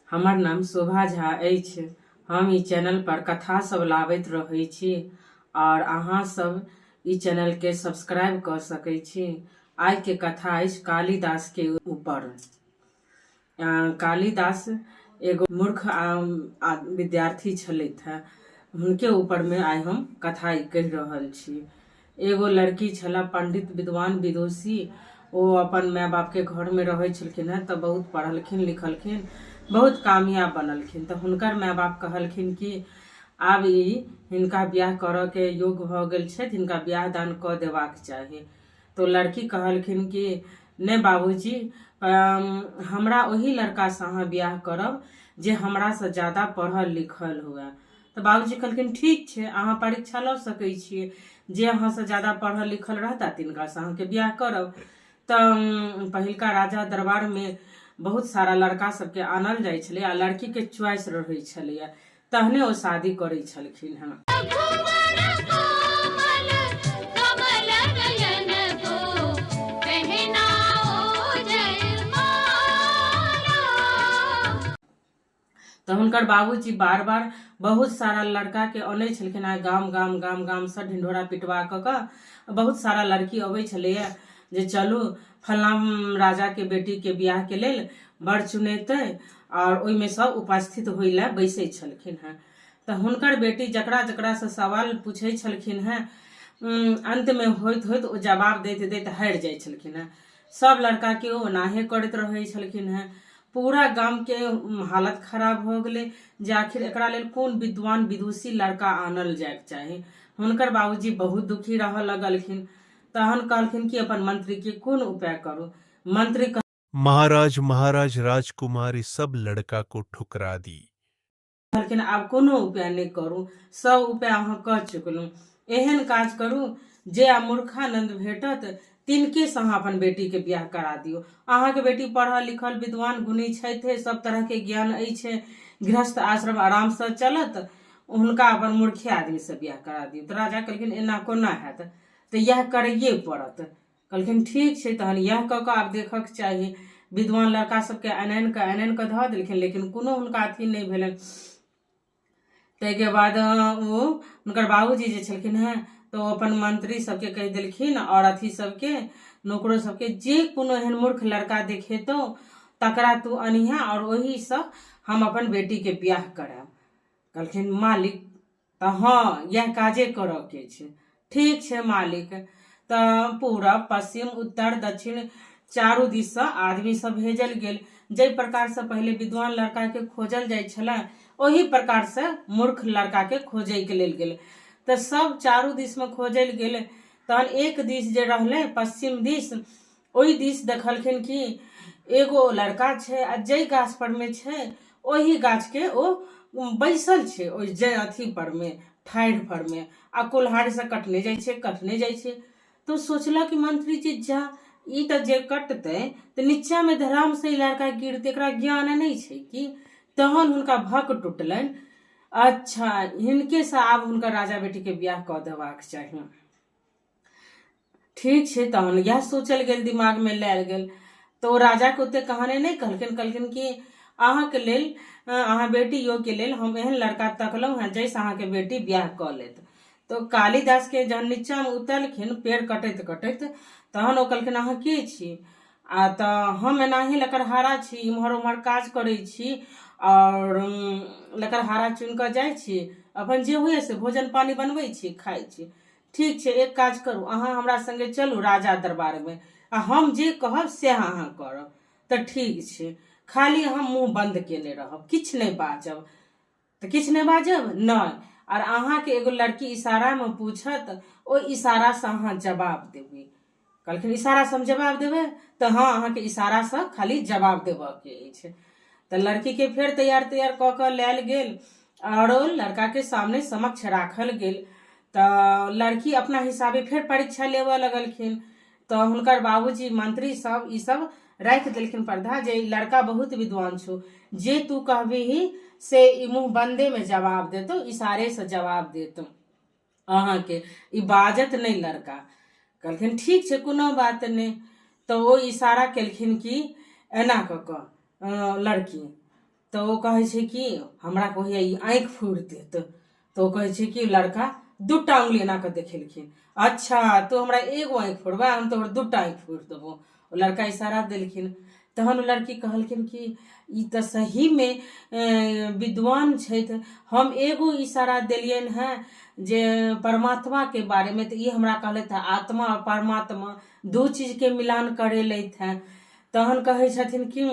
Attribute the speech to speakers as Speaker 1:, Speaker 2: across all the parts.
Speaker 1: हमर नाम शोभा झा अछि। हम ई चैनल पर कथा सब लाबैत रहै छी और अहाँ सब ई चैनल के सब्सक्राइब कर सकै छी। आइ के कथा अछि कालिदास के ऊपर। कालिदास एगो मूर्ख विद्यार्थी छलथि है, हुनके ऊपर में आइ हम कथा कहि रहल छी। एगो लड़की छला, पंडित विद्वान विदुषी। वो अपन माय बाप के घर में रहे छलखिन है, तो बहुत पढ़लखिन लिखलखिन, बहुत कामयाब बनलखिन। तो हुनकर माय बाप कहलखिन कि आब हिनका ब्याह करऽ के योग्य भ गेल छथि, हिनका ब्याह दान क देबाक चाही। तो लड़की कहलखिन कि नहीं बाबूजी, हमरा वही लड़का से अहाँ ब्याह करब जे हमरा से ज्यादा पढ़ल लिखल हुए। तो बाबूजी कहलखिन ठीक छै, अहाँ परीक्षा ल सकै छियै, जे अहाँ से ज्यादा पढ़ल लिखल रहता तिनका से अहाँ के ब्याह करब। तो पहिलका राजा दरबार में बहुत सारा लड़का सबके आनल जाइ छलै आ लड़की के च्वाइस रहै छलैया, तहने ओ शादी करै छलखिन हँ। तो हुनकर बाबूजी बार बार बहुत सारा लड़का के आनै छलखिन है, गाम गाम से ढिंढोरा पिटवा क बहुत सारा लड़की अबै छलैया जे चलू फलना राजा के बेटी के ब्याह के लेल बड़ चुनेतै, और ओहि में सब उपस्थित होइ ला बैसै छलखिन है। तो हुनकर बेटी जकरा जकरा से सवाल पूछै छलखिन है, अंत में होइत होइत ओ जवाब दैत दैत हारि जाइ छलखिन है। सब लड़का के ओ नाहे करैत रहै छलखिन है। पूरा गाम के हालत खराब हो गेलै जे आखिर एकरा लेल कोन विद्वान विदुषी लड़का आनल जाए चाही। हुनकर बाबूजी बहुत दुखी रह लगलखिन। तहन कहलखिन कि अपन मंत्री के कोन उपाय करू। मंत्री
Speaker 2: महाराज राजकुमारी सब लड़का को ठुकरा दी।
Speaker 1: कहलखिन आब कोनो उपाय नहीं करू, सब उपाय अहाँ कह चुकलू। एहन काज करू जे मूर्खानंद भेटत तिनके से अहाँ अपन बेटी के ब्याह करा दियो। अहाँ के बेटी पढ़ल लिखल विद्वान गुणी छथि, सब तरह के ज्ञान अछि, गृहस्थ आश्रम आराम से चलत, हुनका अपन मूर्खे आदमी से ब्याह करा दियो। तो राजा कहलखिन एना कोना हैत, तो यह करैये पड़त। कहलखिन ठीक छै, तहन यह क के आब देखक चाही। विद्वान लड़का सबके आनैन के धऽ देलखिन, लेकिन कोनो हुनका अथी नहीं भेलनि। ताहिके बाद वो हुनकर बाबूजी जे छलखिन हैं, तो अपन मंत्री सबके कह देलखिन और अथी सबके नौकरो सबके, जे कोनो एहन मूर्ख लड़का देखेतो तकरा तू अनिहा और वही से हम अपन बेटी के ब्याह कराब। कहलखिन मालिक तो हाँ यह काजे करऽ के छै। ठीक छै मालिक। तो पूरब पश्चिम उत्तर दक्षिण चारू दिस से आदमी सब भेजल गेल। जै प्रकार से पहले विद्वान लड़का के खोजल जाय छला, वही प्रकार से मूर्ख लड़का के खोजे के लेल गेल। तो सब चारू दिस में खोजल गेल। तहन एक दिस जे रहले पश्चिम दिस, ओहि दिस देखलखिन कि एगो लड़का छै आ जै गाछ पर में छै ओही गाछ के ओ बैसल छै, ओहि जे अथी पर में ठाढ़ि पर में, आ कुल्हाड़ी से कटने जाइ छै। तो सोचला कि मंत्री जी जा ई तो जे कटते तो नीचा में धराम से लड़का गिरते, एकरा ज्ञान नहीं छै कि। तहन हुनका भक टूटलनि, अच्छा हिनके से आब हुनकर राजा बेटी के ब्याह क देबाक चाही। ठीक छै, तहन यह सोचल गेल, दिमाग में लायल गेल। तो राजा के ओते कहानी नहीं कहलखिन कि अहाँ के लेल, अहाँ बेटी योग के लेल हम एहन लड़का तकलहुं हैं जैसे अहाँ के बेटी ब्याह क लेत। तो कालिदास के जहन नीचा में उतरलखिन पेड़ कटैत कटैत, तहन ओ कहलखिन अहाँ के छी। तो हम एनाही लकड़हारा छी, इम्हर उम्हर काज करै छी और लकड़हारा चुन के जाइ छी, अपन जे हुए से भोजन पानी बनबै छी खाइ छी। ठीक छै, एक काज करू, अहाँ हमरा संगे चलू राजा दरबार में, आ हम जे कहब से अहाँ करब। तो ठीक छै, खाली हम मुंह बंद केने रहब, किछ नहीं बाजब। तो किछ नहीं बाजब नहीं, और अहाँ के एगो लड़की इशारा में पूछत, ओ इशारा से अहाँ जवाब देबै। कहलखिन इशारा से हम जवाब देबै? तो हाँ अहाँ के इशारा से खाली जवाब देबऽ के अछि। तो लड़की के फिर तैयार क के लायल गेल और लड़का के सामने समक्ष राखल गेल। तो लड़की अपना हिसाबे फिर परीक्षा लेबऽ लगलखिन। तो हुनकर बाबूजी मंत्री सब ई सब राख देलखिन पर्दा, जे लड़का बहुत विद्वान छौ, जे तू कहबी से ई मुंह बंदे में जवाब देतो, इशारे से जवाब देतो अहाँ के, ई बाजत नहीं लड़का। कहलखिन ठीक छै, कोनो बात नहीं। तो वो इशारा केलखिन कि एना क लड़की तो वो कहे छे कि हमरा कहिया ई आँखि फोड़ि देत। तो वो कहे छे कि लड़का दूटा उंगली एना के देखेलखिन, अच्छा तो हमरा एगो आँखि फोड़बा, हम तोहर दूटा आँखि फोड़ि देबो। वो लड़का इशारा देलखिन। तहन वो लड़की कहलखिन कि ई तो सही में विद्वान छथि, हम एगो इशारा देलियन हैं जे परमात्मा के बारे में, तो ये हमरा कहलथि है आत्मा और परमात्मा दो चीज के मिलान करे लैत है। तहन कहे छथिन कि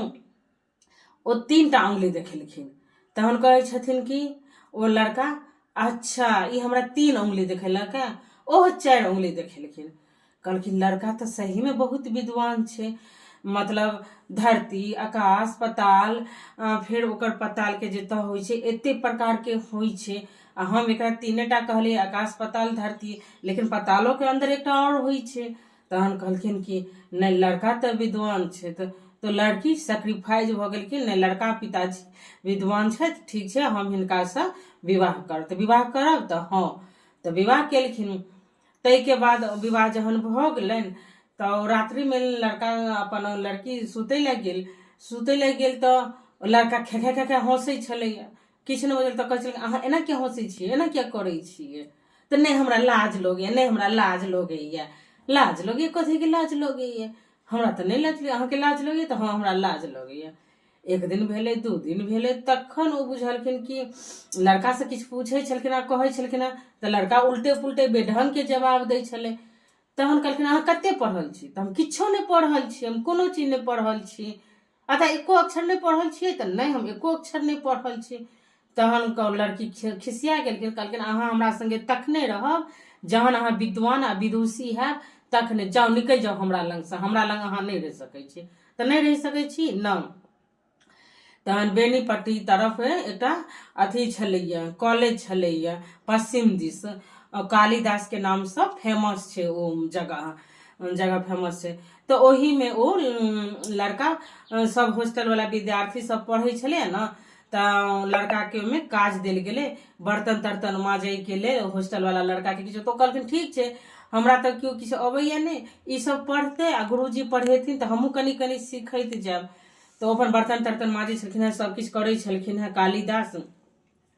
Speaker 1: वो 3टा उंगली देखेलखिन। तहन कहे छथिन कि वो लड़का अच्छा ई हमरा 3 उंगली देखेलक है, ओह 4 उंगली देखेलखिन। कहलखिन लड़का तो सही में बहुत विद्वान छे, मतलब धरती आकाश पताल फिर ओकर पताल के जतऽ होइ छै एते प्रकार के होइ छै, आ हम एकरा 3टा कहलिए आकाश पताल धरती, लेकिन पतालो के अंदर एकटा और होइ छै। तहन कहलखिन कि नहीं लड़का तो विद्वान छै। तो लड़की सेक्रीफाइज भ गेलखिन, नहीं लड़का पिताजी विद्वान छथि, ठीक छै हम हिनका से विवाह करब। तो विवाह करब तो हाँ, तो विवाह केलखिन। तै के बाद विवाह जहन भ गेलनि तो रात्रि में लड़का अपन लड़की सुतै लए गेल तो लड़का खे खे हंसै छलैया, किछु नहि बजल। तो कहै छलै अहाँ एना किया हंसै छियै, एना किया करै छियै। तो नहीं हमरा लाज लगैया, नहीं हमरा लाज लगैया। लाज लगैया कथी के लाज लगैया, हमरा तो नहीं लाज लगैया, अहाँके लाज लगैया। तो हाँ हमरा लाज लगैया। 1 दिन भेलै 2 दिन भेलै, तखन ओ बुझलखिन कि लड़का से किछु पूछै छलखिन आ कहै छलखिन है, तो लड़का उल्टे पुल्टे बेढंग के जवाब दै छलै। तहन कहलखिन अहाँ कते पढ़ल छी। तो हम किछो नहीं पढ़ल छी, हम कोनो चीज नहीं पढ़ल छी। अच्छा एको अक्षर नहीं पढ़ल छियै। तो नहीं हम एको अक्षर नहीं पढ़ल छी। तहन लड़की खिसिया गेलखिन, कहलखिन अहाँ हमरा संगे तखने रहब जहन अहाँ विद्वान आ विदुषी हैब, तखने जाओ निकल जाओ हमरा लंग से, हमरा लंग अहाँ नहीं रह सकै छी। तो नहीं रह सकै छी न। तहन बेनीपट्टी तरफ एकटा अथी छलैया कॉलेज छलैया पश्चिम दिस, कालिदास के नाम से फेमस छे ओ जगह फेमस छै। तो ओही में ओ लड़का सब हॉस्टल वाला विद्यार्थी सब पढ़े छले न, तो लड़का के में काज देल गेले बर्तन तर्तन माजे के लिए हॉस्टल वाला लड़का के किछु। तो कहलखिन ठीक छै हमरा तो क्यों किछु अबैया नहीं, ई सब पढ़ते आ गुरुजी पढ़ेथिन तो हमहूँ कनी कनी सीखैत जायब। तो अपन बर्तन तर्तन माजे छलखिन है, सब किछु करै छलखिन है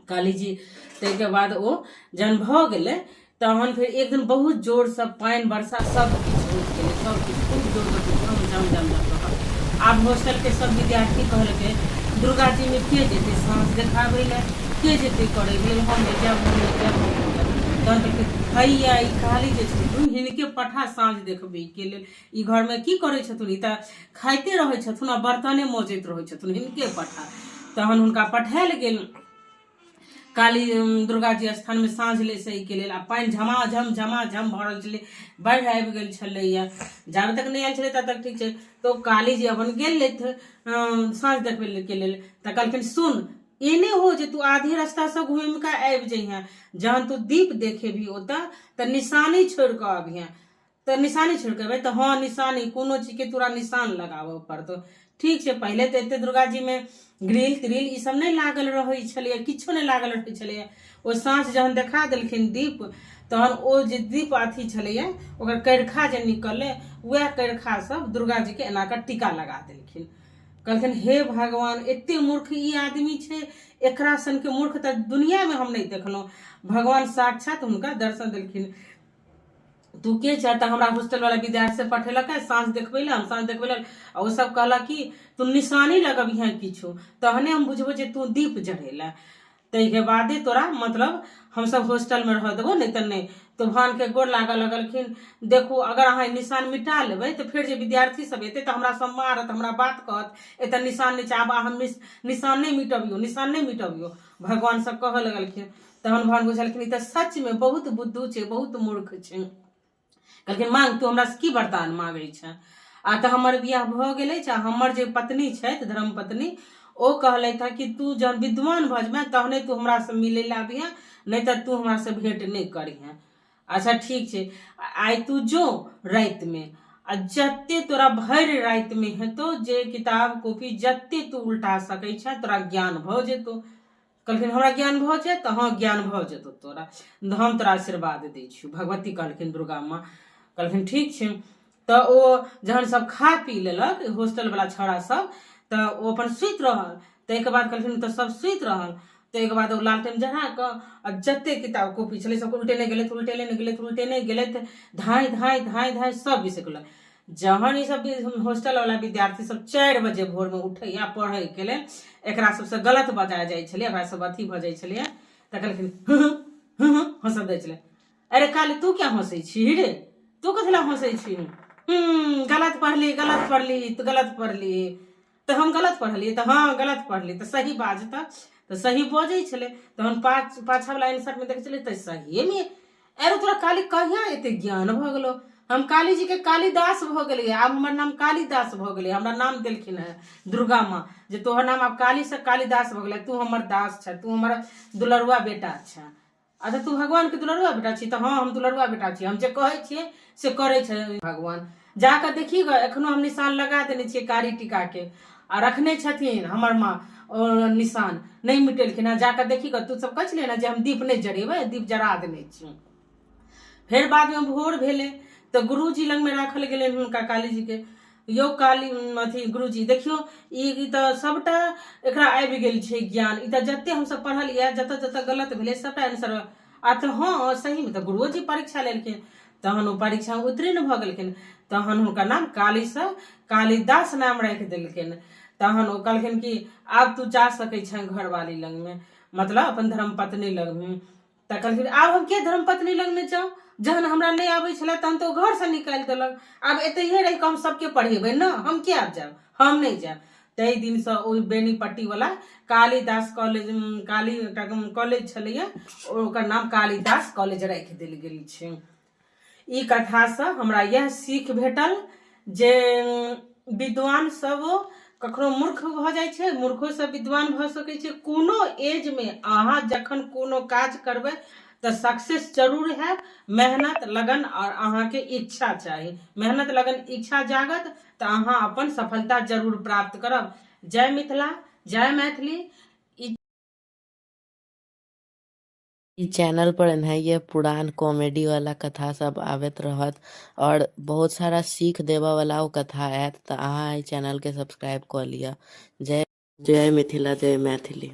Speaker 1: काली जी। ताहिके बाद ओ जहन भ गेलै तहन फिर एक दिन बहुत जोर से पानि वर्षा सब किछु होइत गेलै, सब किछु खूब जोर से झम रहल। आब हॉस्टल के सब विद्यार्थी कहलकै दुर्गा जी में के जेतै साँझ देखाबै लए, के जेतै करै लेल, हम नहीं जायब हम नहीं जायब। तहन कहलकै हैया ई काली जे छथुन हिनके पठा साँझ देखबै के लेल, ई घर में की करै छथुन, ई तऽ खाइते रहै छथुन आ बर्तने मौजैत रहै छथुन, हिनके पठा। तहन हुनका पठायल गेल काली दुर्गा जी स्थान में साँझ लेसै के लेल। आ पानि झमाझम भरल छलै, बाढ़ि आबि गेल छलैया। जाबे तक नहीं आयल छलै तब तक ठीक छै। तो काली जी अपन गेल साँझ देखबै के लेल। तऽ कहलखिन सुन एने हो जे तू आधे रास्ता से घूम के आबि जइहे, जहन तू दीप देखेबही ओतऽ तऽ निशानी छोड़ के अबिहे। तो निशानी छोड़ के अबै, तो हाँ निशानी कोनो चीज के तोरा निशान लगाबऽ पड़तौ। ठीक छै। पहले तो एते दुर्गा जी में ग्रिल त्रिल ई सब नहीं लागल रहे छलैया, किछो नहीं लागल रहे छलैया। ओ साँझ जहन देखा देलखिन दीप, तहन ओ जे दीप अथी छलैया ओकर करिखा जे निकललै, वएह करिखा सब दुर्गा जी के एना के टीका लगा देलखिन। कहलखिन हे भगवान एते मूर्ख ई आदमी छै, एकरा सन के मूर्ख तऽ दुनिया में हम नहीं देखलहुँ। भगवान साक्षात हुनका दर्शन देलखिन। तू के चाहता हमरा हॉस्टल वाला विद्यार्थी से पठेलक है साँझ देखबै ला, हम साँझ देखबै ला। आ ओ सब कहलक कि तू निशानी लगबिहे किछो, तहने हम बुझबो जे तू दीप जरेला, ताहिके बादे तोरा मतलब हम सब हॉस्टल में रह देबो, नहीं तो नहीं। तो भान के गोर लागऽ लगलखिन, देखू अगर अहाँ निशान मिटा लेबै तो फिर जे विद्यार्थी सब एतै तो हमरा सब मारत, हमरा बात कहत, एतऽ निशान नहीं चाहब, हम निशान नहीं मिटबियो, निशान नहीं मिटबियो, भगवान सब कहऽ लगलखिन। तहन भान बुझलखिन ई तऽ सच में बहुत बुद्धू छै, बहुत मूर्ख छै। कहलखिन मांग तू हमरा से की वरदान मांगै छै। आ तऽ हमर बियाह भ गेलै, हमर जे पत्नी छथि धर्म पत्नी, ओ कहलथि है कि तू जहन विद्वान भऽ जेबे तहने तू हमरा से मिलै लए आबिहे, नहीं तो तू हमरा से भेंट नहीं करिहे। अच्छा ठीक छै, आइ तू जो राति में, आ जते तोरा भरि राति में हेतौ जे किताब कॉपी जते तू उल्टा सकै छै तोरा ज्ञान भऽ जेतौ। कहलखिन हमरा ज्ञान भऽ जायत, हाँ ज्ञान भऽ जेतौ तोरा, हम तोरा आशीर्वाद दै छियौ। भगवती कहलखिन दुर्गा माँ। कहलखिन ठीक छै। तो ओ जहन सब खा पी लेलक हॉस्टल वाला छौड़ा सब, तो ओ अपन सुति रहल। ताहिके बाद कहलखिन तऽ सब सुति रहल। ताहिके बाद ओ लालटेन जरा कऽ आ जते किताब कॉपी छलै सबके उल्टेने गेलथि धाँय धाँय धाँय धाँय सब बिसरि गेलै। जहन ई सब हॉस्टल वाला विद्यार्थी सब 4 बजे भोर में उठैया पढ़े के लेल, एकरा सबसे गलत बजाय जाइ छलै, एकरा सब अथी भऽ जाइ छलै, तऽ कहलखिन हंसऽ दै छलै। अरे काली तू क्या हंसै छी रे, तू कथी लए हंसै छी? गलत पढ़ली तो गलत पढ़ली, तो हम गलत पढ़लियै, तो हाँ गलत पढ़ली, तो सही बाज तो सही बजै छलै। तहन पाछा वाला आंसर में देखे छलै तऽ सही में। अरे तोरा काली कहिया एते ज्ञान भऽ गेलो? हम काली जी के कालिदास भऽ गेलियै, आब हमर नाम कालिदास भऽ गेलै। हमरा नाम देलखिन है दुर्गा माँ जे तोहर नाम आब काली से कालिदास भऽ गेलै, तू हमर दास छ, तू हमर दुलरुआ बेटा छ। अच्छा तू भगवान के दुलरुआ बेटा छी? तऽ हाँ हम दुलरुआ बेटा छी, हम जे कहै छियै से करै छै भगवान। जाकर देखिए ग, एखनो हम निशान लगा देने छियै कारी टीका के, आ रखने छथिन हमर माँ निशान, नहीं मिटेलखिन है। जाकर देखी ग, तू सब कह छलियै ना जे हम दीप नहीं जरेबै, दीप जरा देने छी। फिर बाद में भोर भेले तो गुरुजी लग में राखल गेलै हुनका काली जी के, यौ काली अथी गुरुजी देखियो ई तऽ सबटा एकरा आबि गेल छै ज्ञान, ई तऽ जते हम सब पढ़लियै, जतऽ जतऽ गलत भेलै सबटा आंसर आ तऽ हाँ सही में। तऽ गुरुजी परीक्षा लेलखिन, तहन ओ परीक्षा उत्तीर्ण भऽ गेलखिन। तहन हुनकर नाम काली से कालिदास नाम राखि देलखिन। तहन ओ कहलखिन कि आब तू जा सकै छै घरवाली लग में, मतलब अपन धर्मपत्नी लग में। तऽ कहलखिन आब हम के धर्मपत्नी लग में जाऊँ, जहन हमरा नहीं आबै छलै तहन तो घर से निकालि देलक, आब एतहिए रहि कऽ हम सबके पढ़ेबै ना, हम क्या जाब, हम नहीं जाब। ताहि दिन से ओ बेनीपट्टी वाला कालिदास कॉलेज, काली कॉलेज छलैया, ओकर नाम कालिदास कॉलेज राखि देल गेल छै। ई कथा से हमरा यह सीख भेटल जे विद्वान सब कखनो मूर्ख भऽ जाइ छै, मूर्खो से विद्वान भऽ सकै छै। कोनो एज में अहाँ जखन कोनो काज करबै तऽ सक्सेस जरूर है। मेहनत लगन और अहाँ के इच्छा चाहिए, मेहनत लगन इच्छा जागत तऽ अहाँ अपन सफलता जरूर प्राप्त करब। जय मिथिला, जय मैथिली।
Speaker 3: ई चैनल पर एनाहिए पुरान कॉमेडी वाला कथा सब आबैत रहत और बहुत सारा सीख देबऽ वाला ओ कथा आयत, तऽ अहाँ ई चैनल के सब्सक्राइब कऽ लिअ। जय जय मिथिला, जय मैथिली।